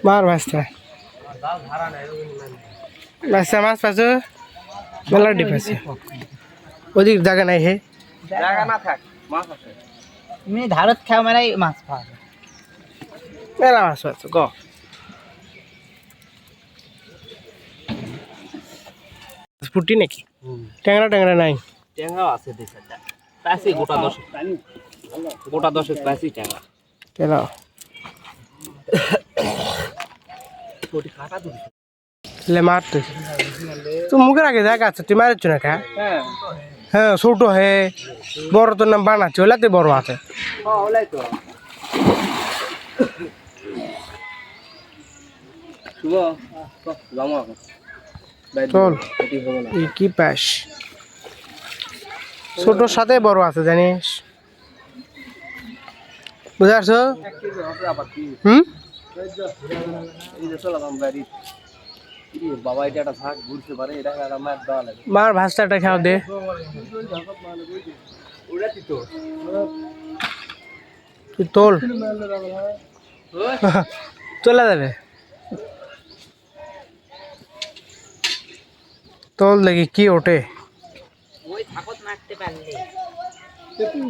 মার ভাসটা ভাসটা মাছ পাইছো মেলা ডিপ আছে ওদিক জায়গা নাই হে জায়গা না থাক মাছ আছে তুমি ধারত খাও মানে মাছ পাওয়া যায় মেলা মাছ পাইছো গ ফুটি নাকি ট্যাংরা ট্যাংরা নাই ট্যাংরাও আছে দুই চারটা পাইছি গোটা দশেক পাইছি ট্যাংরা কেনা লে মারতে তুই মুখের আগে জায়গা আছে তুই মারছ না কা হ্যাঁ ছোট হে বড় তোর নাম বানাচ্ছে ওলাতে বড় আছে চল কি পাস ছোটর সাথে বড় আছে জানিস বুঝতে পারছো বাবা এটা একটা থাক ঘুরতে পারে এটা একটা মাছ দেওয়া লাগে মার ভাতটা খাও দে তুই তোল চলে যাবে তোল দেখি কি ওঠে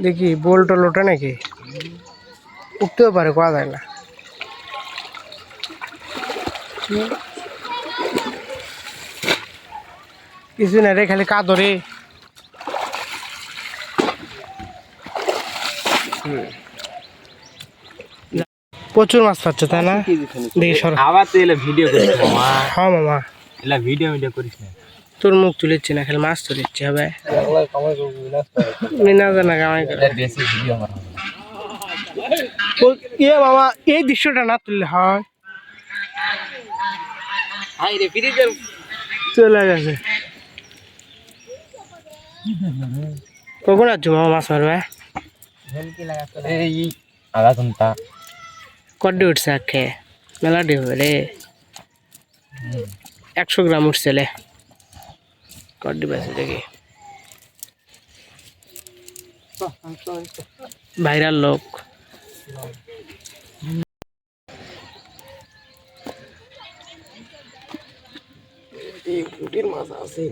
দেখি বোল টোল ওঠে নাকি উঠতেও পারে কোয়া যায় না কিছু না রে খালি কাদরে প্রচুর মাছ পাচ্ছ তাই না দেখি সর আবার তুই এলা ভিডিও করিস মামা হ্যাঁ মামা এলা ভিডিও করিস না তোর মুখ তুলেছি না খালি মাছ তুলেছি হবে মিনা জানা কামাই করে বেশি ভিডিও আমার ইয়ে মামা এই দৃশ্যটা না তুললে হয় হাই রে ফিরিজের চলে গেছে কখন আছো মামা মাছ মারবে ঝলকি লাগাতো এই আধা ঘন্টা কড্ডি উঠছে আখে মেলা ডি হবে রে 100 গ্রাম উঠছে লে কড্ডি বেঁচে দেখি ভাইরাল লোক এই পুটির মাছ আছে